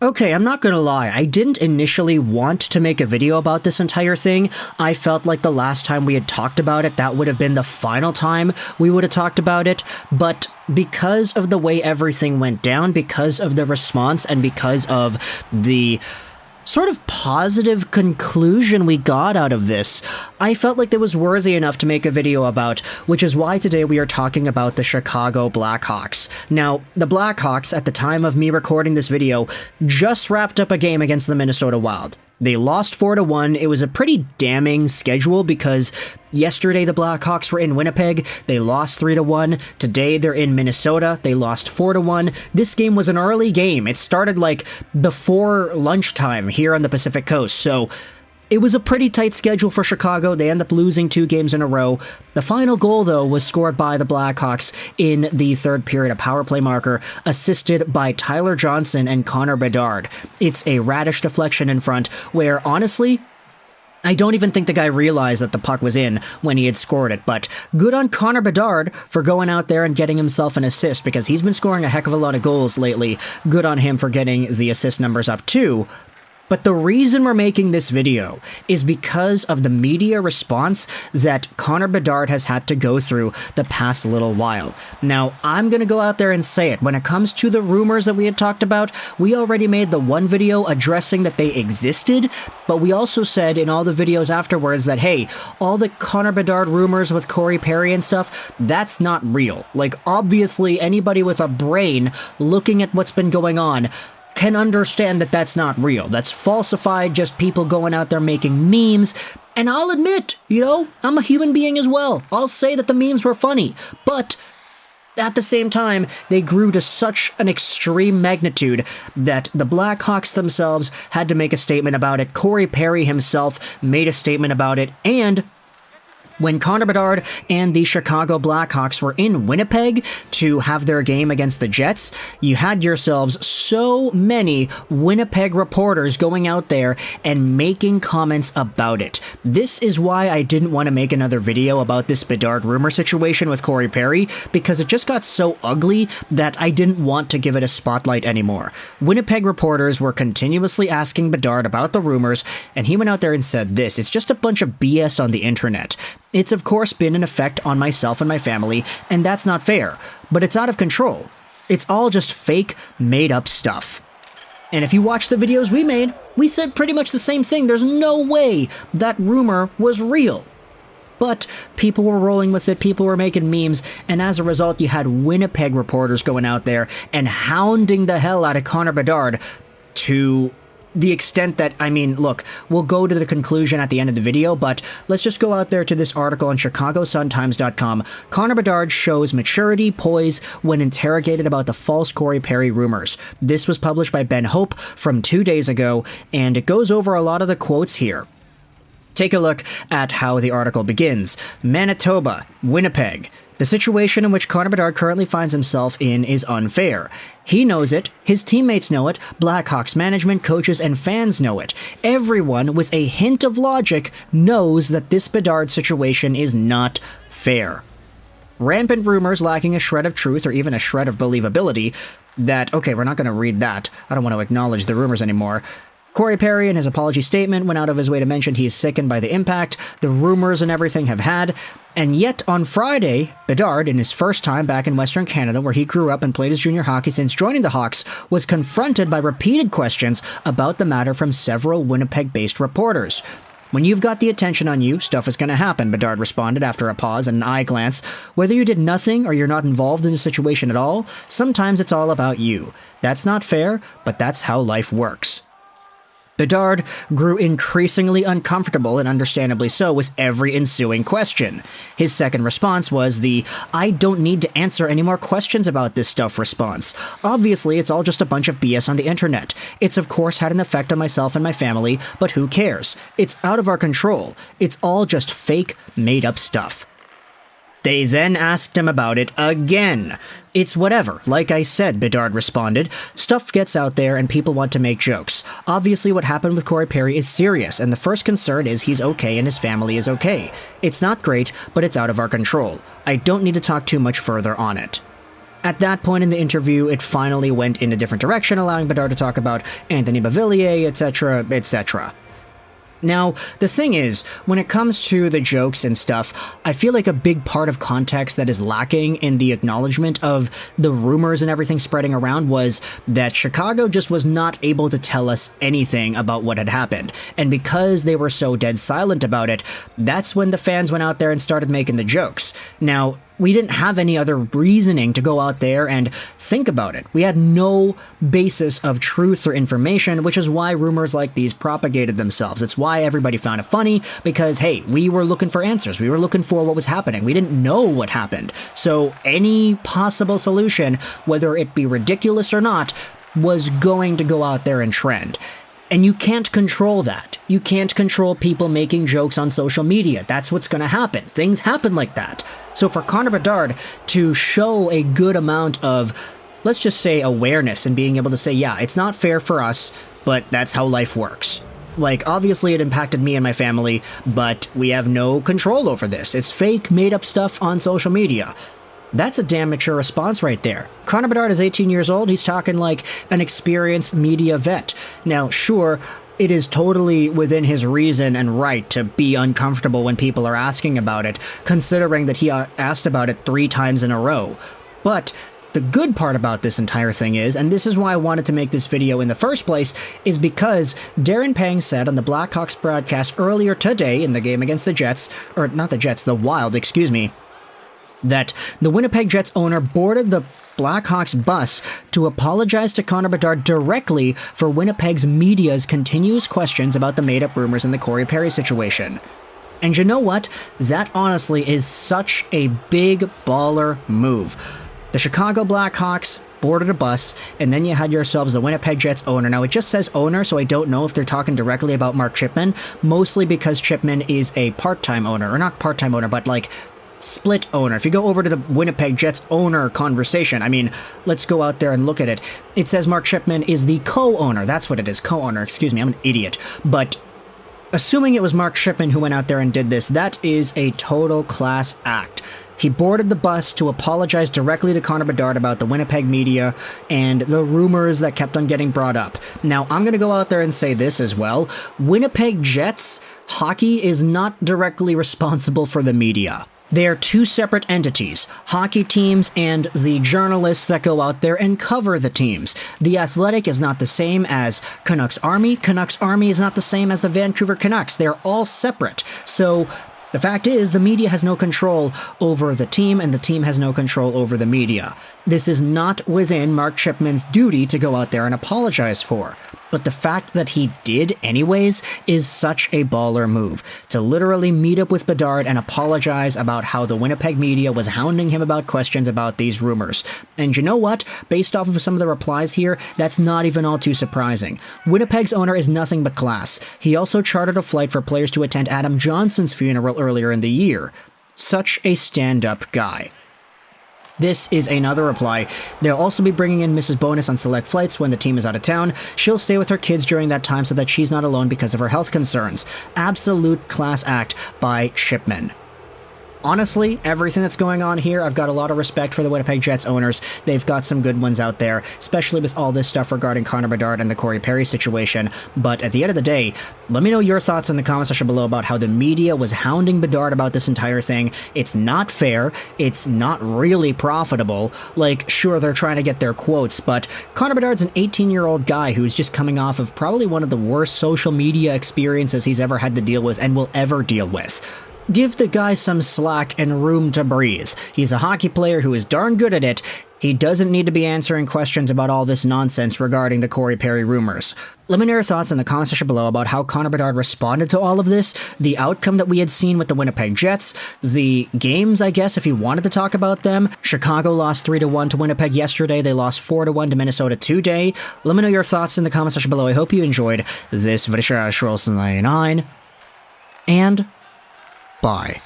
Okay, I'm not gonna lie, I didn't initially want to make a video about this entire thing. I felt like the last time we had talked about it, that would have been the final time we would have talked about it, but because of the way everything went down, because of the response, and because of the sort of positive conclusion we got out of this, I felt like it was worthy enough to make a video about, which is why today we are talking about the Chicago Blackhawks. Now, the Blackhawks, at the time of me recording this video, just wrapped up a game against the Minnesota Wild. They lost 4-1. It was a pretty damning schedule because yesterday the Blackhawks were in Winnipeg. They lost 3-1. Today they're in Minnesota. They lost 4-1. This game was an early game. It started like before lunchtime here on the Pacific Coast. So it was a pretty tight schedule for Chicago. They end up losing 2 games in a row. The final goal, though, was scored by the Blackhawks in the third period, a power play marker, assisted by Tyler Johnson and Connor Bedard. It's a radish deflection in front where, honestly, I don't even think the guy realized that the puck was in when he had scored it, but good on Connor Bedard for going out there and getting himself an assist because he's been scoring a heck of a lot of goals lately. Good on him for getting the assist numbers up, too. But the reason we're making this video is because of the media response that Connor Bedard has had to go through the past little while. Now, I'm going to go out there and say it. When it comes to the rumors that we had talked about, we already made the one video addressing that they existed, but we also said in all the videos afterwards that, hey, all the Connor Bedard rumors with Corey Perry and stuff, that's not real. Like, obviously, anybody with a brain looking at what's been going on can understand that that's not real. That's falsified, just people going out there making memes. And I'll admit, I'm a human being as well. I'll say that the memes were funny. But at the same time, they grew to such an extreme magnitude that the Blackhawks themselves had to make a statement about it. Corey Perry himself made a statement about it. And when Connor Bedard and the Chicago Blackhawks were in Winnipeg to have their game against the Jets, you had yourselves so many Winnipeg reporters going out there and making comments about it. This is why I didn't want to make another video about this Bedard rumor situation with Corey Perry, because it just got so ugly that I didn't want to give it a spotlight anymore. Winnipeg reporters were continuously asking Bedard about the rumors, and he went out there and said this: it's just a bunch of BS on the internet. It's of course been an effect on myself and my family, and that's not fair, but it's out of control. It's all just fake, made-up stuff. And if you watch the videos we made, we said pretty much the same thing. There's no way that rumor was real. But people were rolling with it, people were making memes, and as a result, you had Winnipeg reporters going out there and hounding the hell out of Connor Bedard to the extent that, look, we'll go to the conclusion at the end of the video, but let's just go out there to this article on ChicagoSunTimes.com. Connor Bedard shows maturity, poise when interrogated about the false Corey Perry rumors. This was published by Ben Hope from 2 days ago, and it goes over a lot of the quotes here. Take a look at how the article begins. Manitoba, Winnipeg. The situation in which Connor Bedard currently finds himself in is unfair. He knows it, his teammates know it, Blackhawks management, coaches, and fans know it. Everyone with a hint of logic knows that this Bedard situation is not fair. Rampant rumors lacking a shred of truth or even a shred of believability that, okay, we're not going to read that. I don't want to acknowledge the rumors anymore. Corey Perry, in his apology statement, went out of his way to mention he's sickened by the impact the rumors and everything have had. And yet, on Friday, Bedard, in his first time back in Western Canada, where he grew up and played his junior hockey since joining the Hawks, was confronted by repeated questions about the matter from several Winnipeg-based reporters. When you've got the attention on you, stuff is going to happen, Bedard responded after a pause and an eye glance. Whether you did nothing or you're not involved in the situation at all, sometimes it's all about you. That's not fair, but that's how life works. Bedard grew increasingly uncomfortable, and understandably so, with every ensuing question. His second response was the "I don't need to answer any more questions about this stuff" response. Obviously, it's all just a bunch of BS on the internet. It's of course had an effect on myself and my family, but who cares? It's out of our control. It's all just fake, made-up stuff. They then asked him about it again. It's whatever. Like I said, Bedard responded. Stuff gets out there and people want to make jokes. Obviously what happened with Corey Perry is serious, and the first concern is he's okay and his family is okay. It's not great, but it's out of our control. I don't need to talk too much further on it. At that point in the interview, it finally went in a different direction, allowing Bedard to talk about Anthony Beauvillier, etc., etc. Now, the thing is, when it comes to the jokes and stuff, I feel like a big part of context that is lacking in the acknowledgement of the rumors and everything spreading around was that Chicago just was not able to tell us anything about what had happened. And because they were so dead silent about it, that's when the fans went out there and started making the jokes. Now, we didn't have any other reasoning to go out there and think about it. We had no basis of truth or information, which is why rumors like these propagated themselves. It's why everybody found it funny, because, hey, we were looking for answers. We were looking for what was happening. We didn't know what happened. So any possible solution, whether it be ridiculous or not, was going to go out there and trend. And you can't control that. You can't control people making jokes on social media. That's what's going to happen. Things happen like that. So for Connor Bedard to show a good amount of, let's just say, awareness and being able to say, yeah, it's not fair for us, but that's how life works. Like, obviously it impacted me and my family, but we have no control over this. It's fake, made-up stuff on social media. That's a damn mature response right there. Connor Bedard is 18 years old. He's talking like an experienced media vet. Now, sure, it is totally within his reason and right to be uncomfortable when people are asking about it, considering that he asked about it 3 times in a row. But the good part about this entire thing is, and this is why I wanted to make this video in the first place, is because Darren Pang said on the Blackhawks broadcast earlier today in the game against the Jets, or not the Jets, the Wild, excuse me, that the Winnipeg Jets owner boarded the Blackhawks bus to apologize to Connor Bedard directly for Winnipeg's media's continuous questions about the made-up rumors in the Corey Perry situation. And you know what? That honestly is such a big baller move. The Chicago Blackhawks boarded a bus, and then you had yourselves the Winnipeg Jets owner. Now, it just says owner, so I don't know if they're talking directly about Mark Chipman, mostly because Chipman is a part-time owner, or not part-time owner, but like split owner. If you go over to the Winnipeg Jets owner conversation, I mean, let's go out there and look at it. It says Mark Chipman is the co-owner. That's what it is, co-owner. Excuse me, I'm an idiot. But assuming it was Mark Chipman who went out there and did this, that is a total class act. He boarded the bus to apologize directly to Connor Bedard about the Winnipeg media and the rumors that kept on getting brought up. Now, I'm going to go out there and say this as well. Winnipeg Jets hockey is not directly responsible for the media. They are 2 separate entities, hockey teams and the journalists that go out there and cover the teams. The Athletic is not the same as Canucks Army. Canucks Army is not the same as the Vancouver Canucks. They're all separate. So the fact is, the media has no control over the team, and the team has no control over the media. This is not within Mark Chipman's duty to go out there and apologize for. But the fact that he did anyways is such a baller move. To literally meet up with Bedard and apologize about how the Winnipeg media was hounding him about questions about these rumors. And you know what? Based off of some of the replies here, that's not even all too surprising. Winnipeg's owner is nothing but class. He also chartered a flight for players to attend Adam Johnson's funeral earlier in the year. Such a stand-up guy. This is another reply. They'll also be bringing in Mrs. Bonus on select flights when the team is out of town. She'll stay with her kids during that time so that she's not alone because of her health concerns. Absolute class act by Chipman. Honestly, everything that's going on here, I've got a lot of respect for the Winnipeg Jets owners. They've got some good ones out there, especially with all this stuff regarding Connor Bedard and the Corey Perry situation. But at the end of the day, let me know your thoughts in the comment section below about how the media was hounding Bedard about this entire thing. It's not fair. It's not really profitable. Like, sure, they're trying to get their quotes, but Connor Bedard's an 18-year-old guy who's just coming off of probably one of the worst social media experiences he's ever had to deal with and will ever deal with. Give the guy some slack and room to breathe. He's a hockey player who is darn good at it. He doesn't need to be answering questions about all this nonsense regarding the Corey Perry rumors. Let me know your thoughts in the comment section below about how Connor Bedard responded to all of this, the outcome that we had seen with the Winnipeg Jets, the games, I guess, if you wanted to talk about them. Chicago lost 3-1 to Winnipeg yesterday. They lost 4-1 to Minnesota today. Let me know your thoughts in the comment section below. I hope you enjoyed this video. And bye.